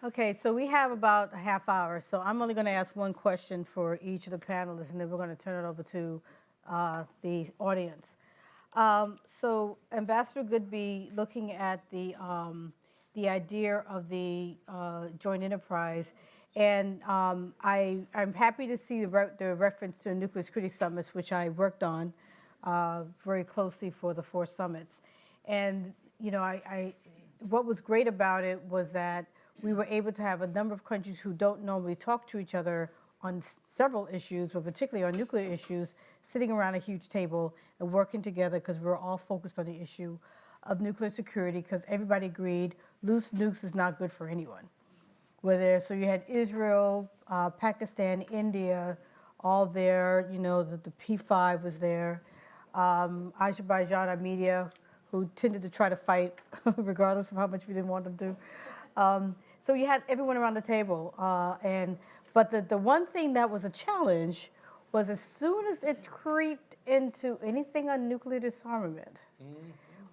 Okay, so we have about a half hour, so I'm only going to ask one question for each of the panelists, and then we're going to turn it over to the audience. So, Ambassador Goodby, looking at the idea of the joint enterprise, and I'm happy to see the reference to the nuclear security summits, which I worked on very closely for the 4 summits. And you know, what was great about it was that we were able to have a number of countries who don't normally talk to each other on several issues, but particularly on nuclear issues, sitting around a huge table and working together because we're all focused on the issue of nuclear security, because everybody agreed loose nukes is not good for anyone. So you had Israel, Pakistan, India, all there. You know, the P5 was there. Azerbaijan, Armenia, who tended to try to fight regardless of how much we didn't want them to. So you had everyone around the table. But the one thing that was a challenge was as soon as it creeped into anything on nuclear disarmament,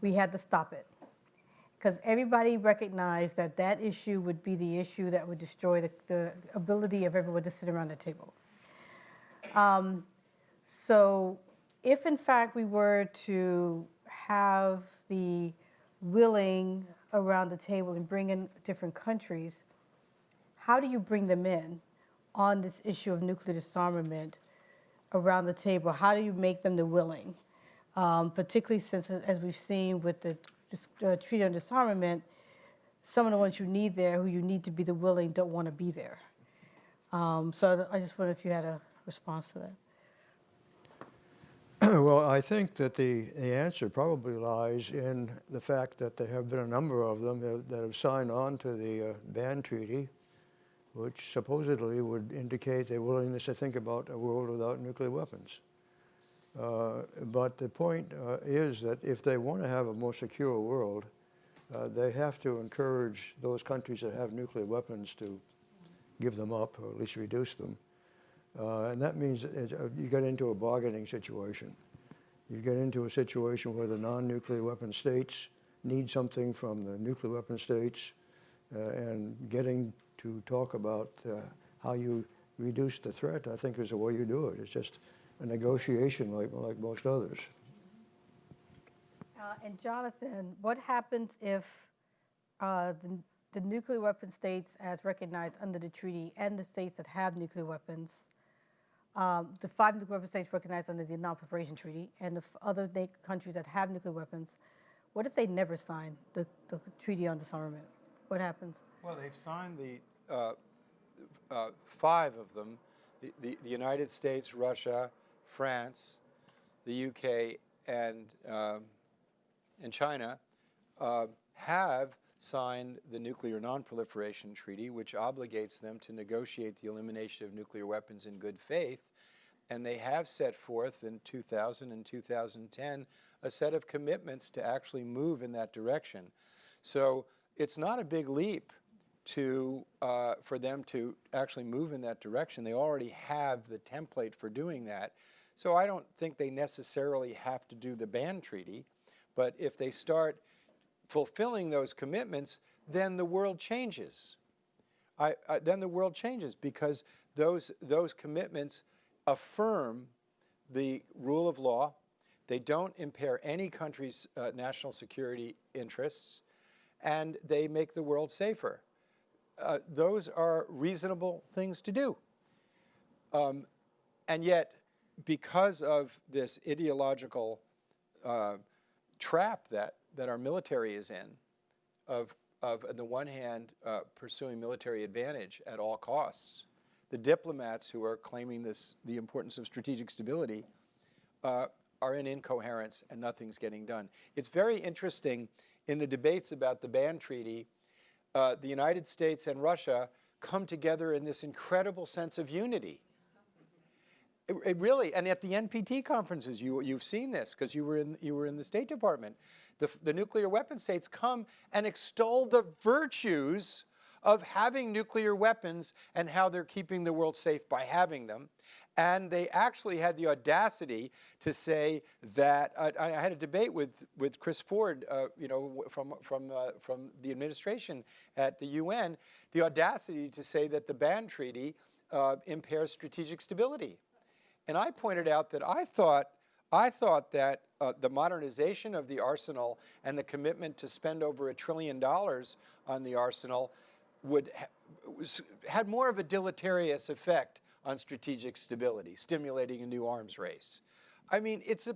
we had to stop it. Because everybody recognized that that issue would be the issue that would destroy the ability of everyone to sit around the table. So if in fact we were to have the willing around the table and bring in different countries, how do you bring them in on this issue of nuclear disarmament around the table? How do you make them the willing? Particularly since, as we've seen with the Treaty on Disarmament, some of the ones you need there, who you need to be the willing, don't want to be there. So I just wonder if you had a response to that. Well, I think that the answer probably lies in the fact that there have been a number of them that have signed on to the ban treaty, which supposedly would indicate their willingness to think about a world without nuclear weapons. But the point is that if they want to have a more secure world, they have to encourage those countries that have nuclear weapons to give them up, or at least reduce them. And that means you get into a bargaining situation. You get into a situation where the non-nuclear weapon states need something from the nuclear weapon states, and getting to talk about how you reduce the threat, I think, is the way you do it. It's just a negotiation like most others. And Jonathan, what happens if the nuclear weapon states, as recognized under the treaty, and the states that have nuclear weapons, the 5 nuclear weapon states recognized under the non-proliferation treaty, and the other countries that have nuclear weapons, what if they never sign the Treaty on Disarmament? What happens? Well, they've signed the 5 of them, the United States, Russia, France, the UK, and China have signed the Nuclear Non-Proliferation Treaty, which obligates them to negotiate the elimination of nuclear weapons in good faith. And they have set forth in 2000 and 2010 a set of commitments to actually move in that direction. So it's not a big leap for them to actually move in that direction. They already have the template for doing that. So I don't think they necessarily have to do the ban treaty, but if they start fulfilling those commitments, then the world changes. Then the world changes, because those commitments affirm the rule of law. They don't impair any country's national security interests, and they make the world safer. Those are reasonable things to do. And yet, because of this ideological trap that our military is in, of on the one hand, pursuing military advantage at all costs, the diplomats who are claiming the importance of strategic stability are in incoherence, and nothing's getting done. It's very interesting in the debates about the ban treaty, the United States and Russia come together in this incredible sense of unity. It really, and at the NPT conferences, you've seen this because you were in the State Department. The nuclear weapon states come and extol the virtues of having nuclear weapons and how they're keeping the world safe by having them. And they actually had the audacity to say that, I had a debate with Chris Ford, from the administration at the UN, the audacity to say that the ban treaty impairs strategic stability. And I pointed out that I thought that the modernization of the arsenal and the commitment to spend over $1 trillion on the arsenal had more of a deleterious effect on strategic stability, stimulating a new arms race. I mean, it's a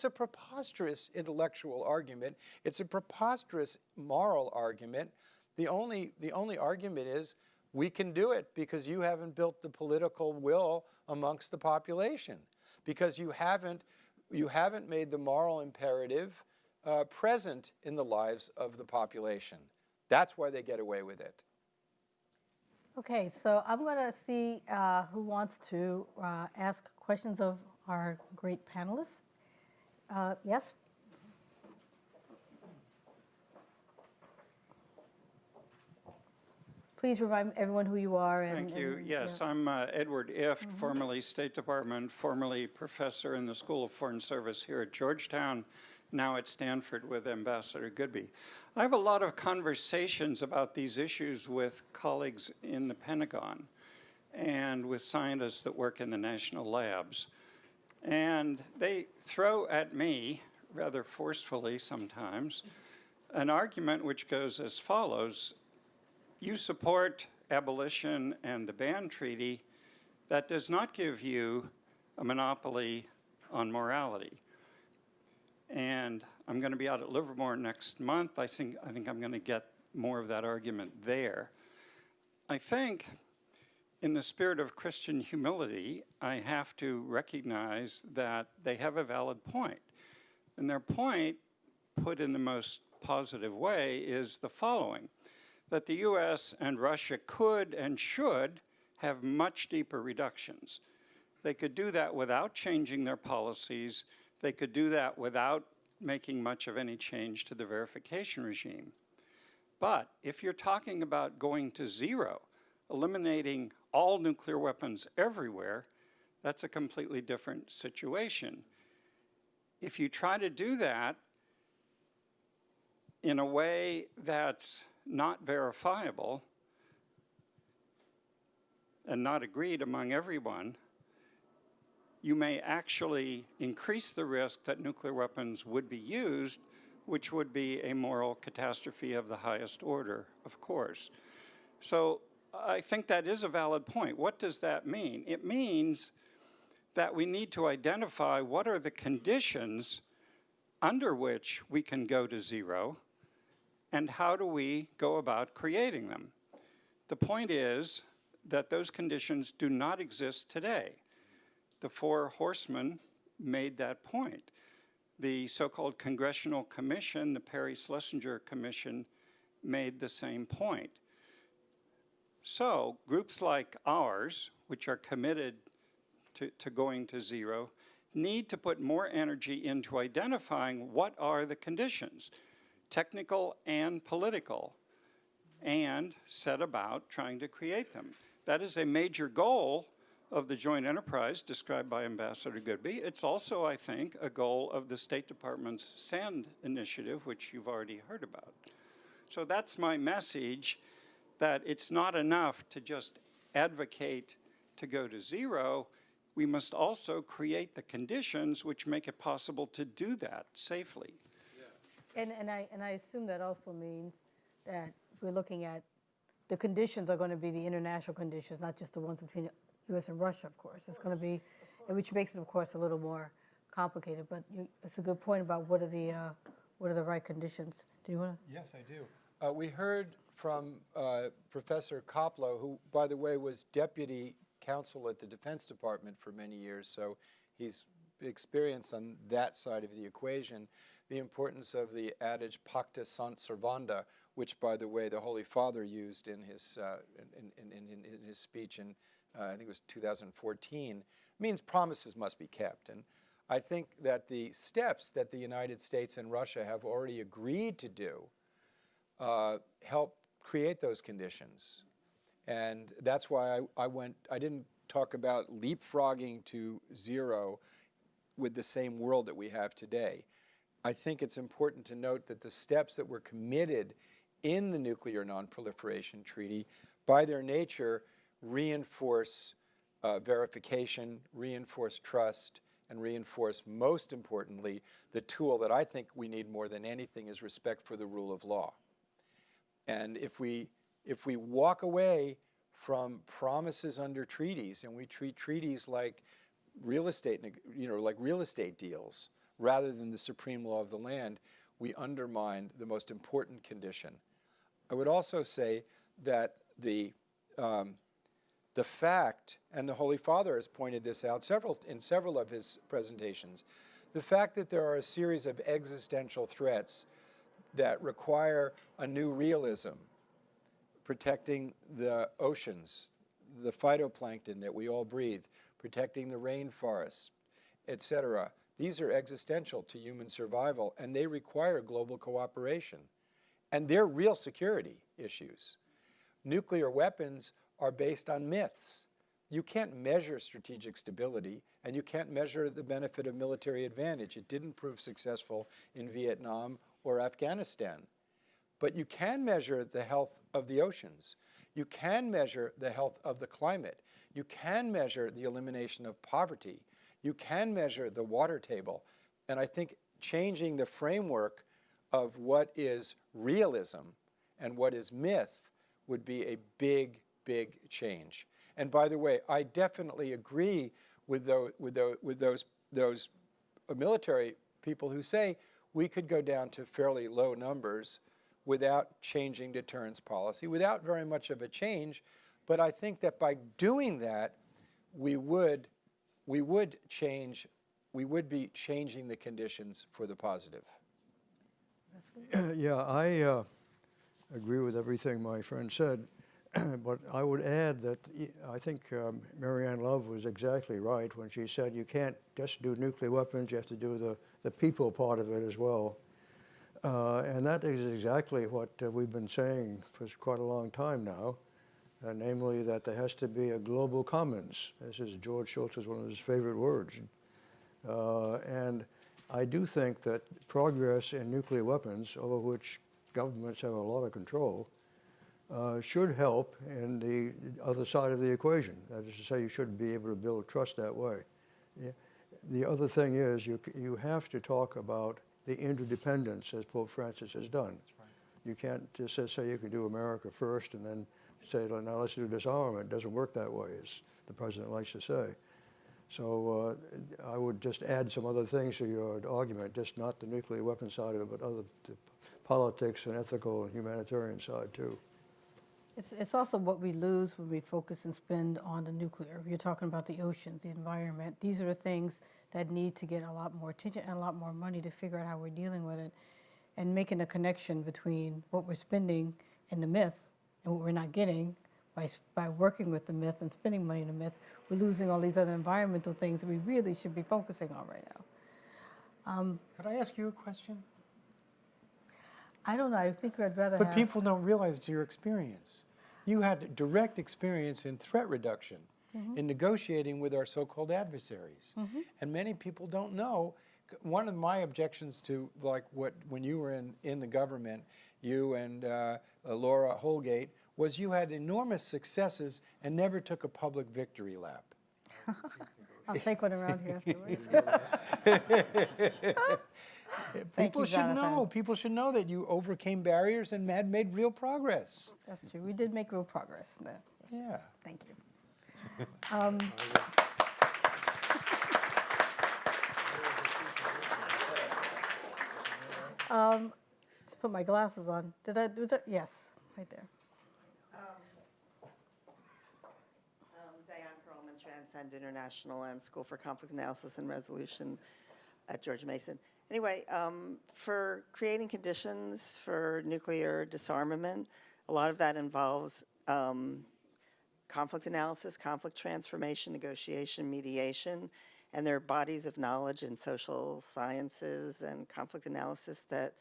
preposterous intellectual argument. It's a preposterous moral argument. The only argument is we can do it because you haven't built the political will amongst the population, because you haven't made the moral imperative present in the lives of the population. That's why they get away with it. Okay, so I'm going to see who wants to ask questions of our great panelists. Yes? Please remind everyone who you are. Thank you. Yes, yeah. I'm Edward Ift, formerly State Department, formerly professor in the School of Foreign Service here at Georgetown, now at Stanford with Ambassador Goodby. I have a lot of conversations about these issues with colleagues in the Pentagon and with scientists that work in the national labs. And they throw at me, rather forcefully sometimes, an argument which goes as follows. You support abolition and the ban treaty. That does not give you a monopoly on morality. And I'm going to be out at Livermore next month. I think I'm going to get more of that argument there. I think in the spirit of Christian humility, I have to recognize that they have a valid point. And their point, put in the most positive way, is the following: that the US and Russia could and should have much deeper reductions. They could do that without changing their policies. They could do that without making much of any change to the verification regime. But if you're talking about going to zero, eliminating all nuclear weapons everywhere, that's a completely different situation. If you try to do that in a way that's not verifiable and not agreed among everyone, you may actually increase the risk that nuclear weapons would be used, which would be a moral catastrophe of the highest order, of course. So I think that is a valid point. What does that mean? It means that we need to identify what are the conditions under which we can go to zero, and how do we go about creating them. The point is that those conditions do not exist today. The Four Horsemen made that point. The so-called Congressional Commission, the Perry-Schlesinger Commission, made the same point. So groups like ours, which are committed to going to zero, need to put more energy into identifying what are the conditions, technical and political, and set about trying to create them. That is a major goal of the joint enterprise described by Ambassador Goodby. It's also, I think, a goal of the State Department's SAND initiative, which you've already heard about. So that's my message, that it's not enough to just advocate to go to zero. We must also create the conditions which make it possible to do that safely. And I assume that also means that we're looking at the conditions are going to be the international conditions, not just the ones between U.S. and Russia, of course. It's going to be, which makes it, of course, a little more complicated. But it's a good point about what are the right conditions. Do you want to? Yes, I do. We heard from Professor Koplow, who, by the way, was deputy counsel at the Defense Department for many years, so he's experienced on that side of the equation, the importance of the adage pacta sunt servanda, which, by the way, the Holy Father used in his speech in, I think it was 2014, means promises must be kept. And I think that the steps that the United States and Russia have already agreed to do help create those conditions. And that's why I didn't talk about leapfrogging to zero with the same world that we have today. I think it's important to note that the steps that were committed in the Nuclear Non-Proliferation Treaty, by their nature, reinforce verification, reinforce trust, and reinforce, most importantly, the tool that I think we need more than anything is respect for the rule of law. And if we walk away from promises under treaties and we treat treaties like real estate, like real estate deals, rather than the supreme law of the land, we undermine the most important condition. I would also say that the fact, and the Holy Father has pointed this out in several of his presentations, the fact that there are a series of existential threats that require a new realism, protecting the oceans, the phytoplankton that we all breathe, protecting the rainforests, etc. These are existential to human survival, and they require global cooperation. And they're real security issues. Nuclear weapons are based on myths. You can't measure strategic stability, and you can't measure the benefit of military advantage. It didn't prove successful in Vietnam or Afghanistan. But you can measure the health of the oceans. You can measure the health of the climate. You can measure the elimination of poverty. You can measure the water table. And I think changing the framework of what is realism and what is myth would be a big, big change. And by the way, I definitely agree with those military people who say we could go down to fairly low numbers without changing deterrence policy, without very much of a change. But I think that by doing that, we would be changing the conditions for the positive. Yeah, I agree with everything my friend said, but I would add that I think Marianne Love was exactly right when she said you can't just do nuclear weapons, you have to do the people part of it as well. And that is exactly what we've been saying for quite a long time now, namely that there has to be a global commons. This is George Shultz's one of his favorite words. And I do think that progress in nuclear weapons, over which governments have a lot of control, should help in the other side of the equation. That is to say, you should be able to build trust that way. Yeah. The other thing is you have to talk about the interdependence, as Pope Francis has done. That's right. You can't just say you can do America first and then say, now let's do disarmament. It doesn't work that way, as the president likes to say. So I would just add some other things to your argument, just not the nuclear weapon side of it, but the politics and ethical and humanitarian side too. It's also what we lose when we focus and spend on the nuclear. You're talking about the oceans, the environment. These are the things that need to get a lot more attention and a lot more money to figure out how we're dealing with it, and making a connection between what we're spending in the myth and what we're not getting by working with the myth and spending money in the myth. We're losing all these other environmental things that we really should be focusing on right now. Could I ask you a question? I don't know. I think I'd rather But have... people don't realize your experience. You had direct experience in threat reduction, in negotiating with our so-called adversaries. And many people don't know. One of my objections to when you were in the government, you and Laura Holgate, was you had enormous successes and never took a public victory lap. I'll take one around here afterwards. People should know that you overcame barriers and had made real progress. That's true. We did make real progress. Yeah. Thank you. Let's put my glasses on. Was it? Yes, right there. Diane Perlman, Transcend International and School for Conflict Analysis and Resolution at George Mason. Anyway, for creating conditions for nuclear disarmament, a lot of that involves conflict analysis, conflict transformation, negotiation, mediation, and there are bodies of knowledge in social sciences and conflict analysis that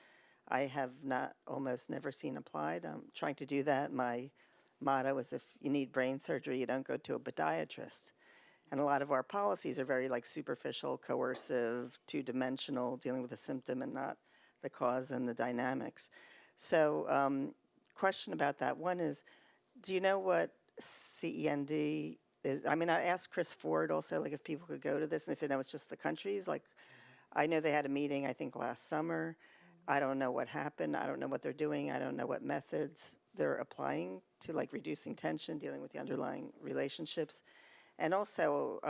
I have not, almost never seen applied. I'm trying to do that. My motto is if you need brain surgery, you don't go to a podiatrist. And a lot of our policies are very like superficial, coercive, two-dimensional, dealing with the symptom and not the cause and the dynamics. So question about that. One is, do you know what CEND is? I mean, I asked Chris Ford also, like if people could go to this, and they said, no, it's just the countries. Like, I know they had a meeting, I think, last summer. I don't know what happened. I don't know what they're doing. I don't know what methods they're applying to like reducing tension, dealing with the underlying relationships. And also,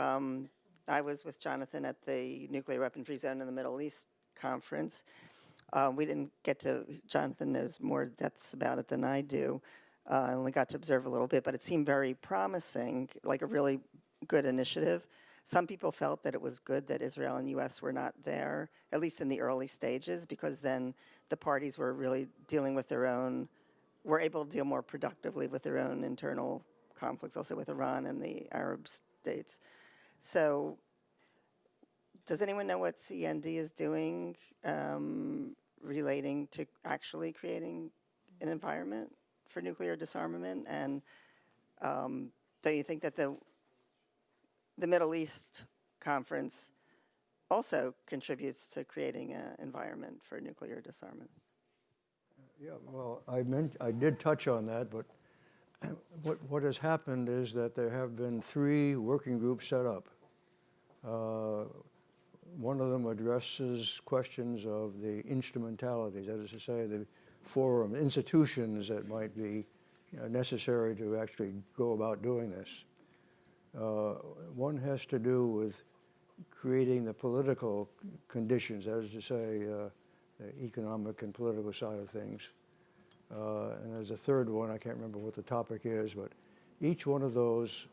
I was with Jonathan at the Nuclear Weapon-Free Zone in the Middle East conference. We didn't get to, Jonathan knows more depths about it than I do. I only got to observe a little bit, but it seemed very promising, like a really good initiative. Some people felt that it was good that Israel and U.S. were not there, at least in the early stages, because then the parties were really dealing with their own, were able to deal more productively with their own internal conflicts, also with Iran and the Arab states. So does anyone know what CND is doing relating to actually creating an environment for nuclear disarmament? And don't you think that the Middle East conference also contributes to creating an environment for nuclear disarmament? Yeah, well, I did touch on that, but what has happened is that there have been 3 working groups set up. One of them addresses questions of the instrumentalities, that is to say, the forum, institutions that might be necessary to actually go about doing this. One has to do with creating the political conditions, that is to say, the economic and political side of things. And there's a third one, I can't remember what the topic is, but each one of those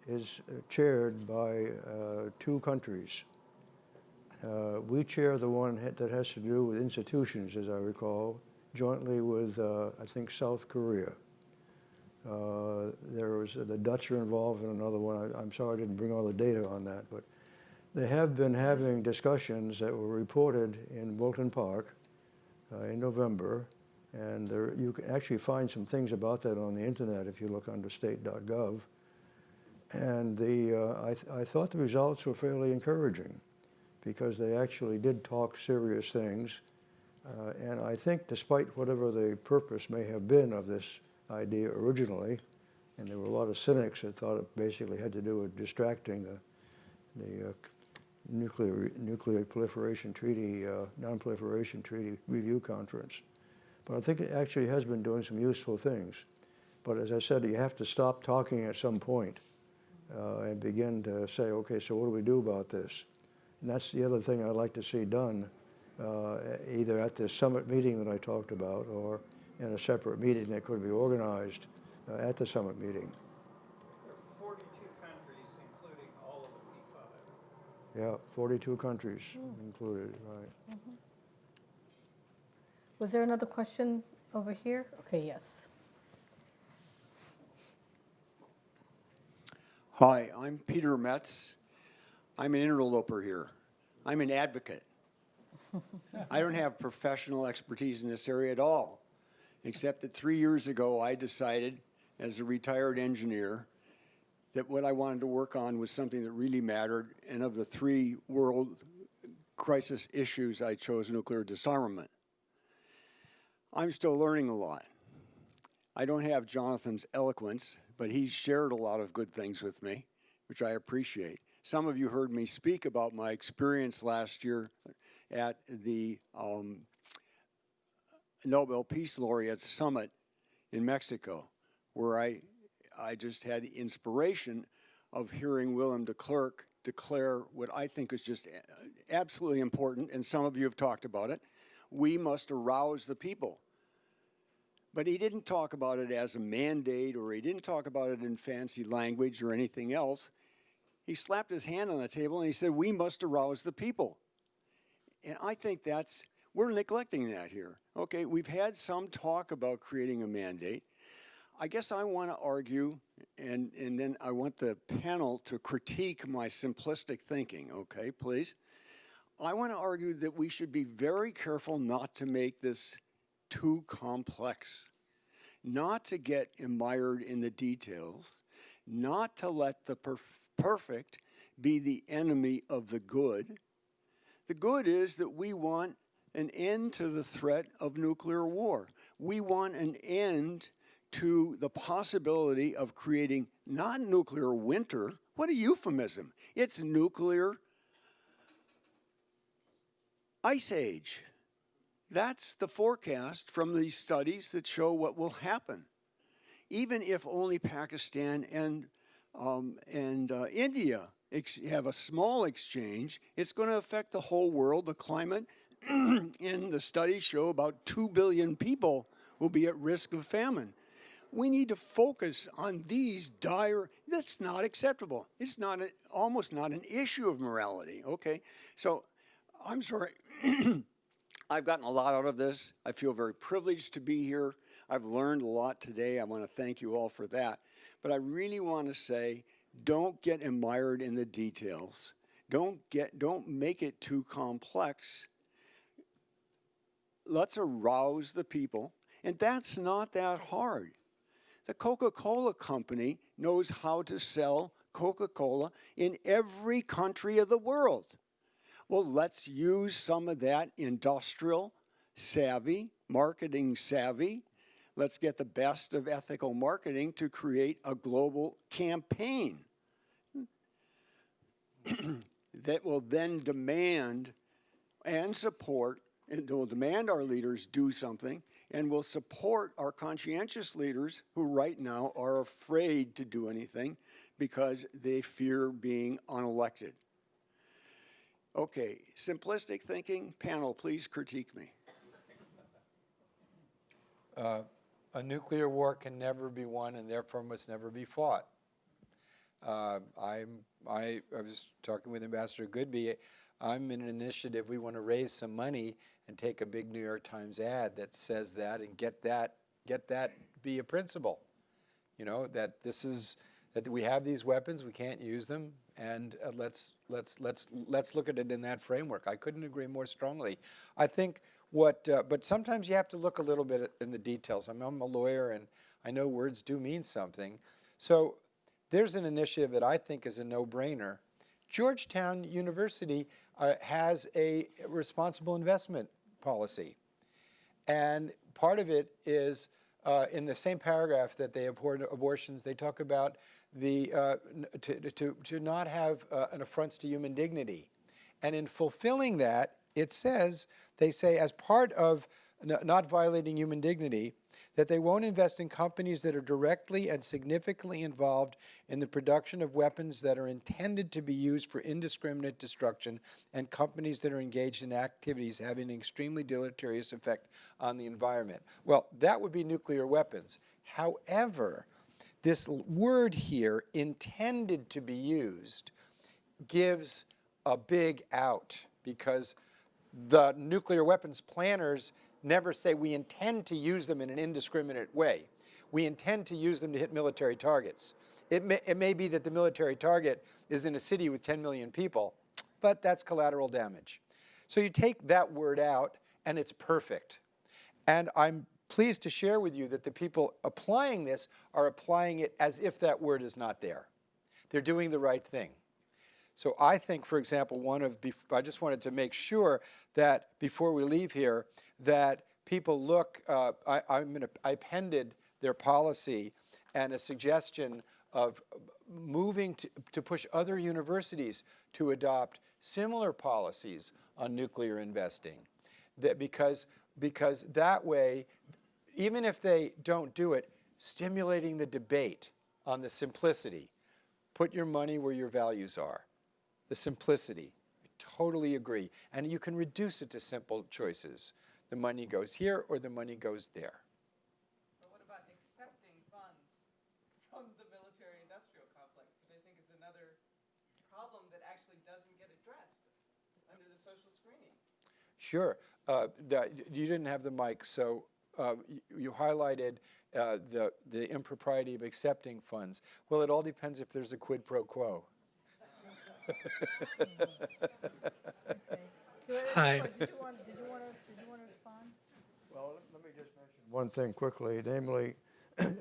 is chaired by 2 countries. We chair the one that has to do with institutions, as I recall, jointly with, I think, South Korea. The Dutch are involved in another one. I'm sorry I didn't bring all the data on that, but they have been having discussions that were reported in Wilton Park in November, and you can actually find some things about that on the internet if you look under state.gov. And I thought the results were fairly encouraging because they actually did talk serious things. And I think despite whatever the purpose may have been of this idea originally, and there were a lot of cynics that thought it basically had to do with distracting the nuclear proliferation treaty, non-proliferation treaty review conference. But I think it actually has been doing some useful things. But as I said, you have to stop talking at some point and begin to say, okay, so what do we do about this? And that's the other thing I'd like to see done, either at this summit meeting that I talked about or in a separate meeting that could be organized at the summit meeting. There are 42 countries, including all of the P5. Yeah, 42 countries included, right. Mm-hmm. Was there another question over here? Okay, yes. Hi, I'm Peter Metz. I'm an interloper here. I'm an advocate. I don't have professional expertise in this area at all, except that 3 years ago I decided, as a retired engineer, that what I wanted to work on was something that really mattered, and of the 3 world crisis issues, I chose nuclear disarmament. I'm still learning a lot. I don't have Jonathan's eloquence, but he's shared a lot of good things with me, which I appreciate. Some of you heard me speak about my experience last year at the Nobel Peace Laureates Summit in Mexico, where I just had the inspiration of hearing Willem de Klerk declare what I think is just absolutely important, and some of you have talked about it. We must arouse the people. But he didn't talk about it as a mandate, or he didn't talk about it in fancy language or anything else. He slapped his hand on the table and he said, we must arouse the people. And I think we're neglecting that here. Okay, we've had some talk about creating a mandate. I guess I want to argue, and then I want the panel to critique my simplistic thinking, okay, please. I want to argue that we should be very careful not to make this too complex, not to get mired in the details, not to let the perfect be the enemy of the good. The good is that we want an end to the threat of nuclear war. We want an end to the possibility of creating not nuclear winter. What a euphemism. It's nuclear ice age. That's the forecast from these studies that show what will happen. Even if only Pakistan and India have a small exchange, it's going to affect the whole world, the climate, and the studies show about 2 billion people will be at risk of famine. We need to focus on these dire, that's not acceptable. It's not almost not an issue of morality, okay? So, I'm sorry, I've gotten a lot out of this. I feel very privileged to be here. I've learned a lot today. I want to thank you all for that. But I really want to say, don't get mired in the details. Don't make it too complex. Let's arouse the people, and that's not that hard. The Coca-Cola company knows how to sell Coca-Cola in every country of the world. Well, let's use some of that industrial savvy, marketing savvy. Let's get the best of ethical marketing to create a global campaign that will then demand and support, and will demand our leaders do something, and will support our conscientious leaders who right now are afraid to do anything because they fear being unelected. Okay, simplistic thinking. Panel, please critique me. A nuclear war can never be won and therefore must never be fought. I was talking with Ambassador Goodby. I'm in an initiative. We want to raise some money and take a big New York Times ad that says that and get that be a principle. You know, that we have these weapons, we can't use them, and let's look at it in that framework. I couldn't agree more strongly. I think but sometimes you have to look a little bit in the details. I'm a lawyer, and I know words do mean something. So there's an initiative that I think is a no-brainer. Georgetown University has a responsible investment policy. And part of it is, in the same paragraph that they abhor abortions, they talk about to not have an affront to human dignity. And in fulfilling that, it says, they say, as part of not violating human dignity, that they won't invest in companies that are directly and significantly involved in the production of weapons that are intended to be used for indiscriminate destruction, and companies that are engaged in activities having an extremely deleterious effect on the environment. Well, that would be nuclear weapons. However, this word here, intended to be used, gives a big out, because the nuclear weapons planners never say we intend to use them in an indiscriminate way. We intend to use them to hit military targets. It may be that the military target is in a city with 10 million people, but that's collateral damage. So you take that word out, and it's perfect. And I'm pleased to share with you that the people applying this are applying it as if that word is not there. They're doing the right thing. So I think, for example, I just wanted to make sure that before we leave here, that people look, I appended their policy and a suggestion of moving to push other universities to adopt similar policies on nuclear investing. Because that way, even if they don't do it, stimulating the debate on the simplicity. Put your money where your values are. The simplicity. I totally agree. And you can reduce it to simple choices. The money goes here or the money goes there. But what about accepting funds from the military-industrial complex, which I think is another problem that actually doesn't get addressed under the social screening? Sure. You didn't have the mic, so you highlighted the impropriety of accepting funds. Well, it all depends if there's a quid pro quo. Hi. Did you want to respond? Well, let me just mention one thing quickly, namely,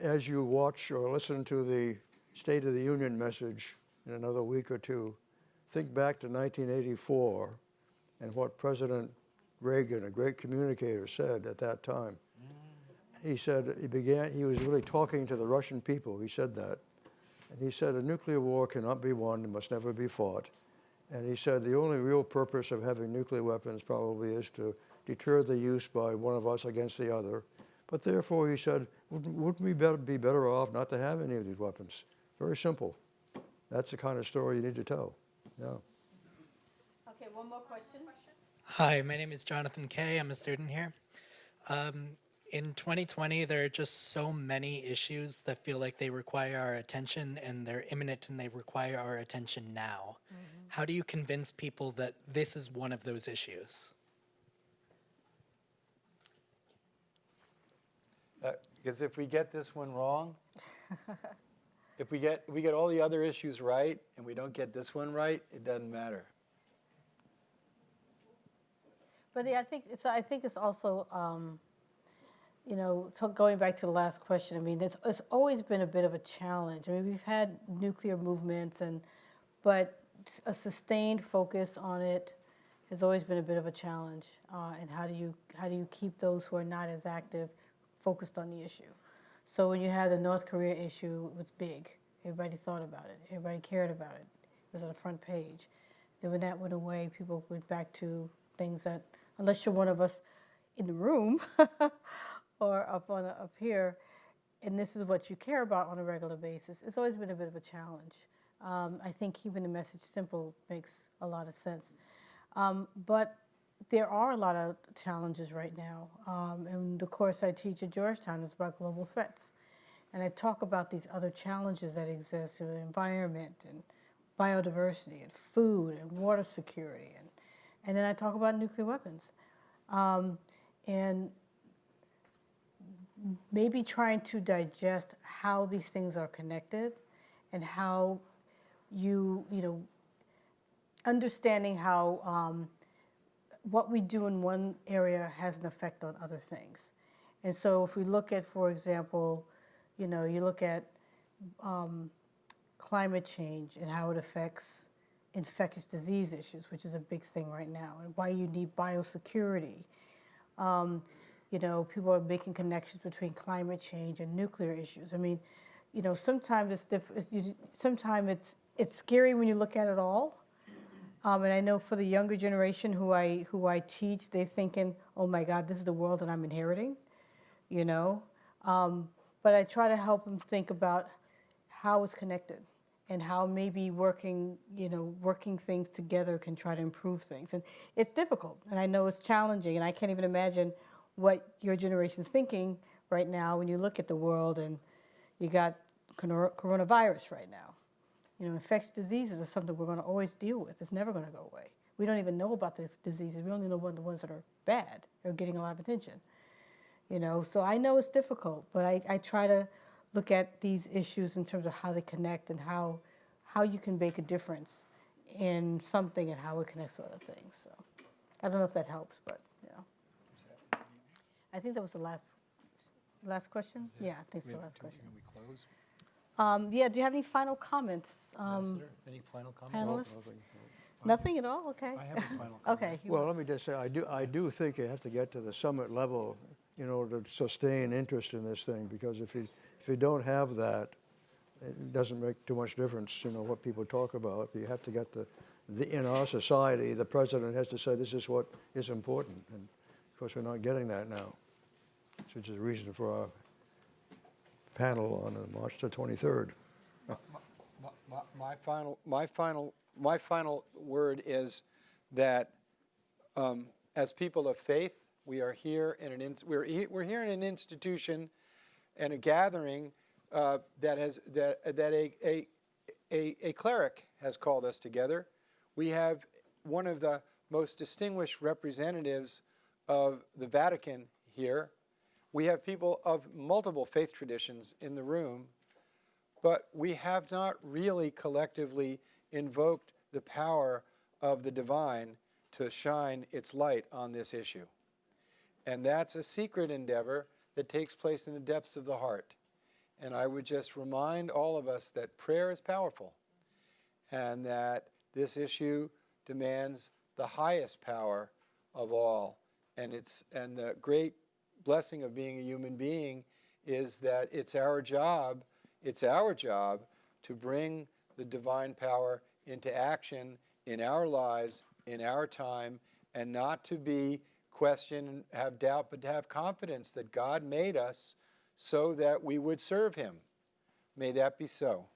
as you watch or listen to the State of the Union message in another week or two, think back to 1984 and what President Reagan, a great communicator, said at that time. He said, he was really talking to the Russian people, he said that. And he said, a nuclear war cannot be won, it must never be fought. And he said, the only real purpose of having nuclear weapons probably is to deter the use by one of us against the other. But therefore, he said, wouldn't we be better off not to have any of these weapons? Very simple. That's the kind of story you need to tell. Yeah. Okay, one more question. Hi, my name is Jonathan Kay. I'm a student here. In 2020, there are just so many issues that feel like they require our attention, and they're imminent and they require our attention now. How do you convince people that this is one of those issues? Because if we get this one wrong, if we get all the other issues right and we don't get this one right, it doesn't matter. But yeah, I think it's also, going back to the last question. I mean, it's always been a bit of a challenge. I mean, we've had nuclear movements, but a sustained focus on it has always been a bit of a challenge. And how do you keep those who are not as active focused on the issue? So when you had the North Korea issue, it was big. Everybody thought about it. Everybody cared about it. It was on the front page. Then when that went away, people went back to things that, unless you're one of us in the room or up here, and this is what you care about on a regular basis, it's always been a bit of a challenge. I think keeping the message simple makes a lot of sense. But there are a lot of challenges right now. And the course I teach at Georgetown is about global threats. And I talk about these other challenges that exist in the environment and biodiversity and food and water security. And then I talk about nuclear weapons. And maybe trying to digest how these things are connected and how understanding how what we do in one area has an effect on other things. And so if we look at, for example, you look at climate change and how it affects infectious disease issues, which is a big thing right now, and why you need biosecurity. People are making connections between climate change and nuclear issues. I mean, sometimes it's scary when you look at it all. And I know for the younger generation who I teach, they're thinking, oh my God, this is the world that I'm inheriting, But I try to help them think about how it's connected and how maybe working things together can try to improve things. And it's difficult, and I know it's challenging, and I can't even imagine what your generation's thinking right now when you look at the world and you got coronavirus right now. Infectious diseases is something we're going to always deal with. It's never going to go away. We don't even know about the diseases. We only know about the ones that are bad or getting a lot of attention. So I know it's difficult, but I try to look at these issues in terms of how they connect and how you can make a difference in something and how it connects to other things. So I don't know if that helps, but I think that was the last question. Yeah, I think it's the last question. Can we close? Yeah, do you have any final comments, Ambassador, any final comments? panelists? Nothing at all? Okay. I have a final comment. Okay. Well, let me just say, I do think you have to get to the summit level in order to sustain interest in this thing, because if you don't have that, it doesn't make too much difference, what people talk about. You have to get in our society, the president has to say this is what is important, and of course we're not getting that now, which is the reason for our panel on March the 23rd. My final word is that as people of faith, we are here in we're here in an institution and a gathering that a cleric has called us together. We have one of the most distinguished representatives of the Vatican here. We have people of multiple faith traditions in the room, but we have not really collectively invoked the power of the divine to shine its light on this issue. And that's a secret endeavor that takes place in the depths of the heart. And I would just remind all of us that prayer is powerful and that this issue demands the highest power of all. And the great blessing of being a human being is that it's our job to bring the divine power into action in our lives, in our time, and not to be questioned, have doubt, but to have confidence that God made us so that we would serve him. May that be so.